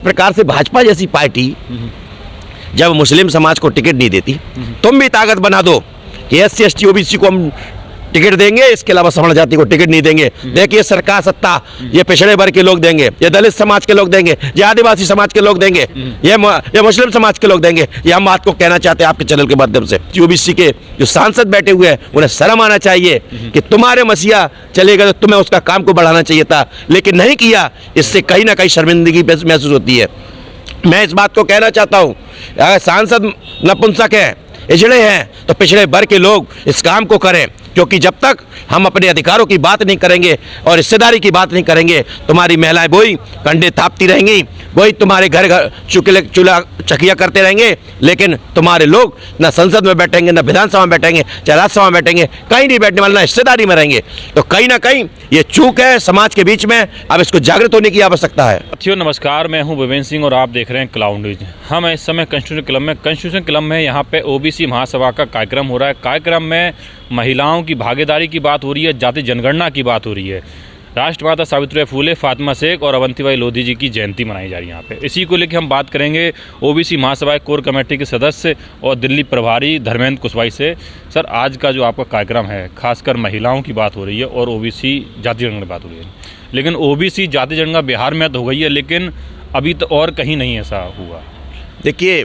प्रकार से भाजपा जैसी पार्टी जब मुस्लिम समाज को टिकट नहीं देती, तुम भी ताकत बना दो कि एससी एसटी ओबीसी को हम टिकट देंगे, इसके अलावा सवर्ण जाति को टिकट नहीं देंगे। देखिए सरकार सत्ता ये पिछड़े वर्ग के लोग देंगे, ये दलित समाज के लोग देंगे, ये आदिवासी समाज के लोग देंगे, ये मुस्लिम समाज के लोग देंगे। ये हम बात को कहना चाहते हैं आपके चैनल के माध्यम से। ओबीसी के जो सांसद बैठे हुए हैं उन्हें शर्म आना चाहिए कि तुम्हारे मसीहा चलेगा तो तुम्हें उसका काम को बढ़ाना चाहिए था, लेकिन नहीं किया। इससे कहीं ना कहीं शर्मिंदगी महसूस होती है। मैं इस बात को कहना चाहता हूँ, अगर सांसद नपुंसक है, इजड़े हैं, तो पिछड़े वर्ग के लोग इस काम को करें, क्योंकि जब तक हम अपने अधिकारों की बात नहीं करेंगे और हिस्सेदारी की बात नहीं करेंगे, तुम्हारी महिलाएं वही कंधे थापती रहेंगी, वही तुम्हारे घर घर चूल्हा चकिया करते रहेंगे, लेकिन तुम्हारे लोग ना संसद में बैठेंगे, ना विधानसभा में बैठेंगे, चाहे राज्यसभा में बैठेंगे, कहीं नहीं बैठने वाले, ना हिस्सेदारी में रहेंगे। तो कहीं ना कहीं ये चूक है समाज के बीच में, अब इसको जागृत होने की आवश्यकता है। साथियों नमस्कार, मैं हूं विवेन सिंह और आप देख रहे हैं क्लाउड न्यूज। हम इस समय कॉन्स्टिट्यूशन क्लब में यहाँ पे ओबीसी महासभा का कार्यक्रम हो रहा है। कार्यक्रम में महिलाओं की भागीदारी की बात हो रही है, जाति जनगणना की बात हो रही है, राष्ट्रमाता सावित्रीबाई फुले, फातिमा शेख और अवंतीबाई लोधी जी की जयंती मनाई जा रही है यहाँ पे। इसी को लेकर हम बात करेंगे ओबीसी महासभा कोर कमेटी के सदस्य और दिल्ली प्रभारी धर्मेंद्र कुशवाहा से। सर, आज का जो आपका कार्यक्रम है, खासकर महिलाओं की बात हो रही है और ओबीसी जाति जनगणना की बात हो रही है, लेकिन ओबीसी जाति जनगणना बिहार में तो हो गई है, लेकिन अभी तो और कहीं नहीं ऐसा हुआ। देखिए,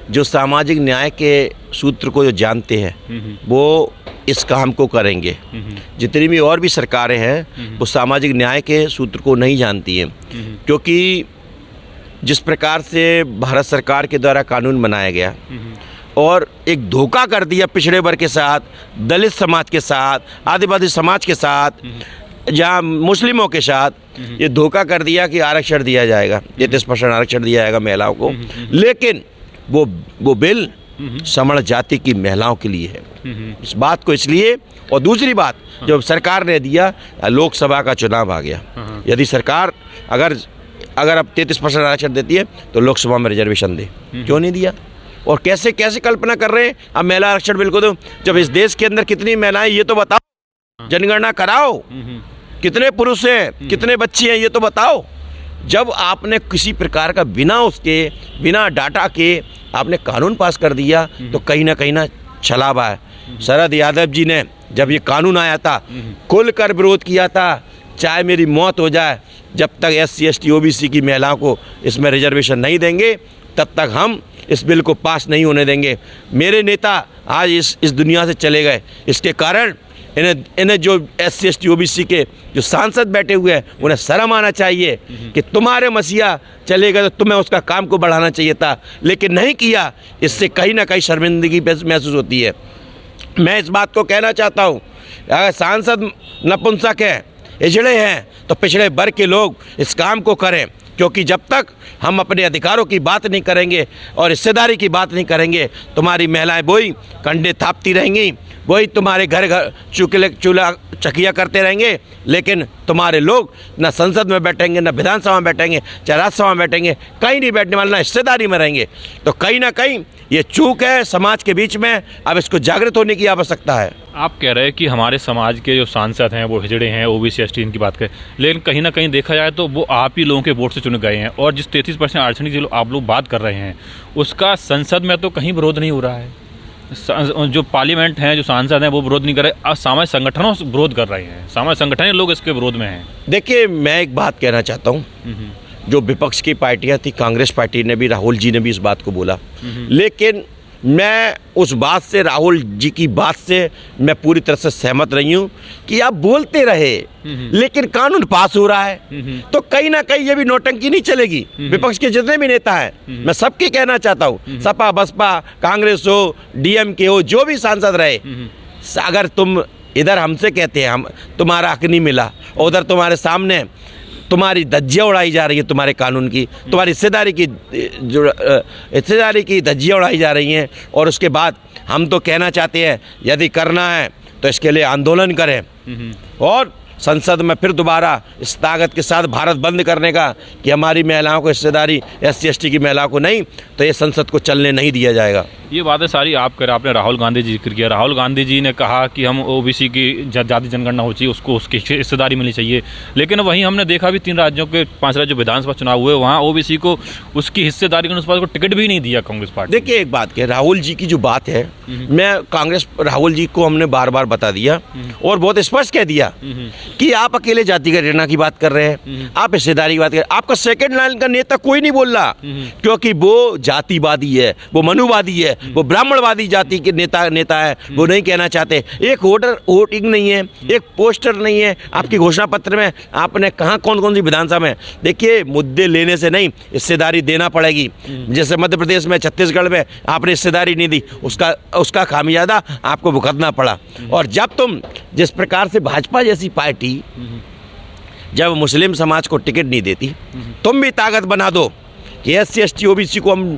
जो सामाजिक न्याय के सूत्र को जो जानते हैं वो इस काम को करेंगे। जितनी भी और भी सरकारें हैं वो सामाजिक न्याय के सूत्र को नहीं जानती हैं, क्योंकि जिस प्रकार से भारत सरकार के द्वारा कानून बनाया गया और एक धोखा कर दिया पिछड़े वर्ग के साथ, दलित समाज के साथ, आदिवासी समाज के साथ, जहाँ मुस्लिमों के साथ ये धोखा कर दिया कि आरक्षण दिया जाएगा, 33% आरक्षण दिया जाएगा महिलाओं को, लेकिन वो बिल सवर्ण जाति की महिलाओं के लिए है। इस बात को इसलिए, और दूसरी बात, जब सरकार ने दिया, लोकसभा का चुनाव आ गया, यदि सरकार अगर अब 33% आरक्षण देती है तो लोकसभा में रिजर्वेशन दे, क्यों नहीं दिया? और कैसे कैसे कल्पना कर रहे हैं अब महिला आरक्षण बिल को दो? जब इस देश के अंदर कितनी महिलाएं ये तो बताओ, जनगणना कराओ, कितने पुरुष हैं, कितने बच्चे हैं ये तो बताओ। जब आपने किसी प्रकार का बिना डाटा के आपने कानून पास कर दिया तो कहीं ना छलावा है। शरद यादव जी ने जब ये कानून आया था खुलकर विरोध किया था, चाहे मेरी मौत हो जाए, जब तक एससी एसटी ओबीसी की महिलाओं को इसमें रिजर्वेशन नहीं देंगे तब तक हम इस बिल को पास नहीं होने देंगे। मेरे नेता आज इस दुनिया से चले गए, इसके कारण इन्हें जो एससी एसटी ओबीसी के जो सांसद बैठे हुए हैं उन्हें शर्म आना चाहिए कि तुम्हारे मसीहा चलेगा तो तुम्हें उसका काम को बढ़ाना चाहिए था, लेकिन नहीं किया। इससे कहीं ना कहीं शर्मिंदगी महसूस होती है। मैं इस बात को कहना चाहता हूँ, अगर सांसद नपुंसक है, इजड़े हैं, तो पिछड़े वर्ग के लोग इस काम को करें, क्योंकि जब तक हम अपने अधिकारों की बात नहीं करेंगे और हिस्सेदारी की बात नहीं करेंगे, तुम्हारी महिलाएं वही कंधे थापती रहेंगी, वही तुम्हारे घर घर चूल्हा चकिया करते रहेंगे, लेकिन तुम्हारे लोग ना संसद में बैठेंगे, ना विधानसभा में बैठेंगे, चाहे राज्यसभा में बैठेंगे, कहीं नहीं बैठने वाले, ना हिस्सेदारी में रहेंगे। तो कहीं ना कहीं ये चूक है समाज के बीच में, अब इसको जागृत होने की आवश्यकता है। आप कह रहे हैं कि हमारे समाज के जो सांसद हैं वो हिजड़े हैं, ओबीसी एसटी इनकी बात करें, लेकिन कहीं ना कहीं देखा जाए तो वो आप ही लोगों के वोट से चुने गए हैं, और जिस 33% आरक्षण की आप लोग बात कर रहे हैं उसका संसद में तो कहीं विरोध नहीं हो रहा है। जो पार्लियामेंट हैं, जो सांसद हैं वो विरोध नहीं कर रहे, अब सामाजिक संगठनों से विरोध कर रहे हैं, सामाजिक संगठन लोग इसके विरोध में हैं। देखिए, मैं एक बात कहना चाहता हूँ, जो विपक्ष की पार्टियां थी, कांग्रेस पार्टी ने भी, राहुल जी ने भी इस बात को बोला, लेकिन मैं उस बात से, राहुल जी की बात से मैं पूरी तरह से सहमत नहीं हूँ कि आप बोलते रहे लेकिन कानून पास हो रहा है, तो कहीं ना कहीं ये भी नौटंकी नहीं चलेगी। विपक्ष के जितने भी नेता हैं, मैं सबके कहना चाहता हूँ, सपा बसपा, कांग्रेस हो, डीएमके हो, जो भी सांसद रहे, अगर तुम इधर हमसे कहते हैं हम तुम्हारा हक नहीं मिला, और उधर तुम्हारे सामने तुम्हारी धज्जियाँ उड़ाई जा रही है, तुम्हारे कानून की, तुम्हारी हिस्सेदारी की धज्जियाँ उड़ाई जा रही हैं, और उसके बाद हम तो कहना चाहते हैं यदि करना है तो इसके लिए आंदोलन करें और संसद में फिर दोबारा इस ताकत के साथ भारत बंद करने का कि हमारी महिलाओं को हिस्सेदारी, एससी एसटी की महिलाओं को नहीं, तो ये संसद को चलने नहीं दिया जाएगा। ये बातें सारी आप कर, आपने राहुल गांधी जी जिक्र किया। राहुल गांधी जी ने कहा कि हम ओबीसी की जाति जनगणना हो चाहिए, उसको उसकी हिस्सेदारी मिलनी चाहिए, लेकिन वहीं हमने देखा भी 3 राज्यों के 5 राज्यों विधानसभा चुनाव हुए, वहाँ ओबीसी को उसकी हिस्सेदारी के अनुसार को टिकट भी नहीं दिया कांग्रेस पार्टी। देखिए एक बात है, राहुल जी की जो बात है, मैं कांग्रेस राहुल जी को हमने बार बार बता दिया और बहुत स्पष्ट कह दिया कि आप अकेले जाति जनगणना की बात कर रहे हैं, आप हिस्सेदारी की बात कर रहे हैं। आपका सेकंड लाइन का नेता कोई नहीं बोल रहा, क्योंकि वो जातिवादी है, वो मनुवादी है, वो ब्राह्मणवादी जाति के नेता है, वो नहीं कहना चाहते। एक वोटिंग नहीं है, एक पोस्टर नहीं है आपकी घोषणा पत्र में, आपने कहाँ कौन कौन सी विधानसभा में। देखिए मुद्दे लेने से नहीं, हिस्सेदारी देना पड़ेगी। जैसे मध्य प्रदेश में, छत्तीसगढ़ में आपने हिस्सेदारी नहीं दी, उसका खामियाजा आपको भुगतना पड़ा। और जब तुम जिस प्रकार से भाजपा जैसी पार्टी जब मुस्लिम समाज को टिकट नहीं देती, तुम भी ताकत बना दो कि SC ST OBC को हम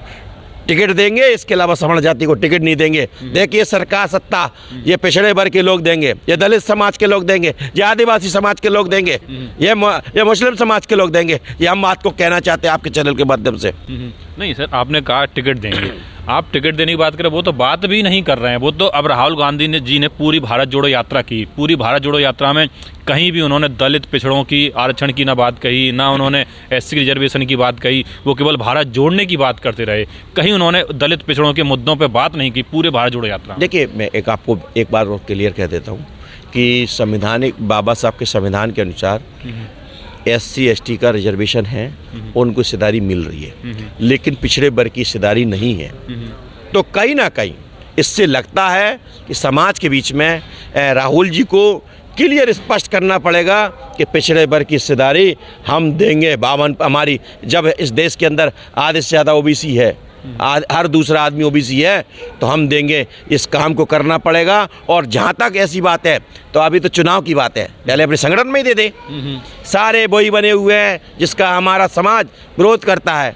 टिकट देंगे, इसके अलावा सवर्ण जाति को टिकट नहीं देंगे। देखिए सरकार सत्ता ये पिछड़े वर्ग के लोग देंगे, ये दलित समाज के लोग देंगे, ये आदिवासी समाज के लोग देंगे, ये मुस्लिम समाज के लोग देंगे। ये हम बात को कहना चाहते हैं आपके चैनल के माध्यम से। नहीं सर, आपने कहा टिकट देंगे, आप टिकट देने की बात करें, वो तो बात भी नहीं कर रहे हैं। वो तो अब राहुल गांधी जी ने पूरी भारत जोड़ो यात्रा की, पूरी भारत जोड़ो यात्रा में कहीं भी उन्होंने दलित पिछड़ों की आरक्षण की ना बात कही, ना उन्होंने SC रिजर्वेशन की बात कही, वो केवल भारत जोड़ने की बात करते रहे। कहीं उन्होंने दलित पिछड़ों के मुद्दों पर बात नहीं की पूरे भारत जोड़ो यात्रा। देखिए मैं आपको एक बार और क्लियर कह देता हूँ कि संविधानिक बाबा साहब के संविधान के अनुसार SC ST का रिजर्वेशन है, उनको हिस्सेदारी मिल रही है, लेकिन पिछड़े वर्ग की हिस्सेदारी नहीं है। तो कहीं ना कहीं इससे लगता है कि समाज के बीच में राहुल जी को क्लियर स्पष्ट करना पड़ेगा कि पिछड़े वर्ग की हिस्सेदारी हम देंगे। 52 हमारी, जब इस देश के अंदर आधे से ज़्यादा OBC है, हर दूसरा आदमी OBC है, तो हम देंगे। इस काम को करना पड़ेगा। और जहाँ तक ऐसी बात है, तो अभी तो चुनाव की बात है, पहले अपने संगठन में ही दे दे। सारे वही बने हुए हैं जिसका हमारा समाज विरोध करता है।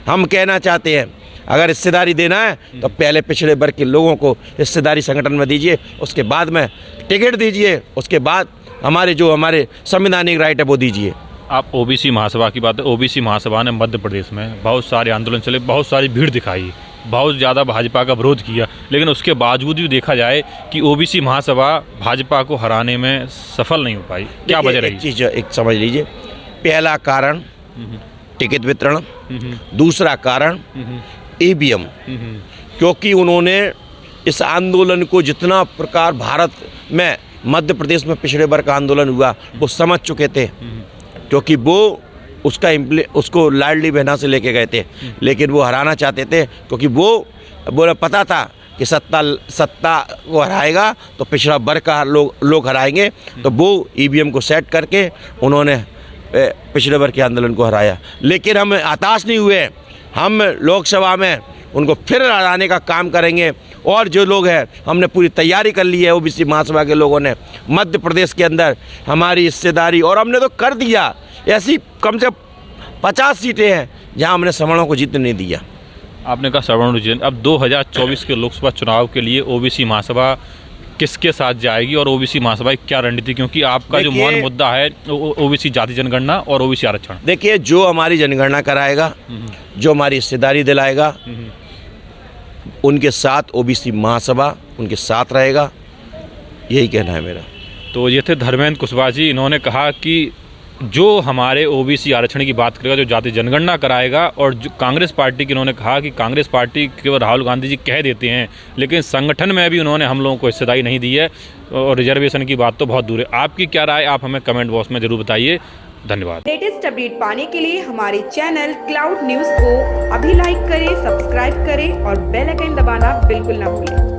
हम कहना चाहते हैं अगर हिस्सेदारी देना है तो पहले पिछड़े वर्ग के लोगों को हिस्सेदारी संगठन में दीजिए, उसके बाद में टिकट दीजिए, उसके बाद हमारे संवैधानिक राइट है वो दीजिए। आप OBC महासभा की बात है, OBC महासभा ने मध्य प्रदेश में बहुत सारे आंदोलन चले, बहुत सारी भीड़ दिखाई, बहुत ज़्यादा भाजपा का विरोध किया, लेकिन उसके बावजूद भी देखा जाए कि OBC महासभा भाजपा को हराने में सफल नहीं हो पाई। क्या वजह रही? एक चीज़ एक समझ लीजिए, पहला कारण टिकट वितरण, दूसरा कारण EVM, क्योंकि उन्होंने इस आंदोलन को जितना प्रकार भारत में मध्य प्रदेश में पिछड़े वर्ग का आंदोलन हुआ वो समझ चुके थे, क्योंकि वो उसको लाडली बहना से लेके गए थे, लेकिन वो हराना चाहते थे, क्योंकि वो पता था कि सत्ता को हराएगा तो पिछड़ा वर्ग का लोग हराएंगे। तो वो EVM को सेट करके उन्होंने पिछड़े वर्ग के आंदोलन को हराया। लेकिन हम हताश नहीं हुए, हम लोकसभा में उनको फिर हराने का काम करेंगे। और जो लोग हैं, हमने पूरी तैयारी कर ली है OBC महासभा के लोगों ने, मध्य प्रदेश के अंदर हमारी हिस्सेदारी, और हमने तो कर दिया। ऐसी कम से 50 सीटें हैं जहां हमने सवर्णों को जीतने नहीं दिया। आपने कहा सवर्णों को। अब 2024 के लोकसभा चुनाव के लिए OBC महासभा किसके साथ जाएगी और OBC महासभा की क्या रणनीति, क्योंकि आपका जो मूल मुद्दा है OBC जाति जनगणना और OBC आरक्षण। देखिए जो हमारी जनगणना कराएगा, जो हमारी हिस्सेदारी दिलाएगा, उनके साथ OBC महासभा उनके साथ रहेगा, यही कहना है मेरा। तो ये थे धर्मेंद्र कुशवाहा जी। इन्होंने कहा कि जो हमारे OBC आरक्षण की बात करेगा, जो जाति जनगणना कराएगा, और जो कांग्रेस पार्टी की, इन्होंने कहा कि कांग्रेस पार्टी केवल राहुल गांधी जी कह देते हैं, लेकिन संगठन में भी उन्होंने हम लोगों को हिस्सेदारी नहीं दी है, और रिजर्वेशन की बात तो बहुत दूर है। आपकी क्या राय, आप हमें कमेंट बॉक्स में जरूर बताइए। धन्यवाद। लेटेस्ट अपडेट पाने के लिए हमारे चैनल क्लाउड न्यूज को अभी लाइक करें, सब्सक्राइब करें और बेल आइकन दबाना बिल्कुल ना भूलें।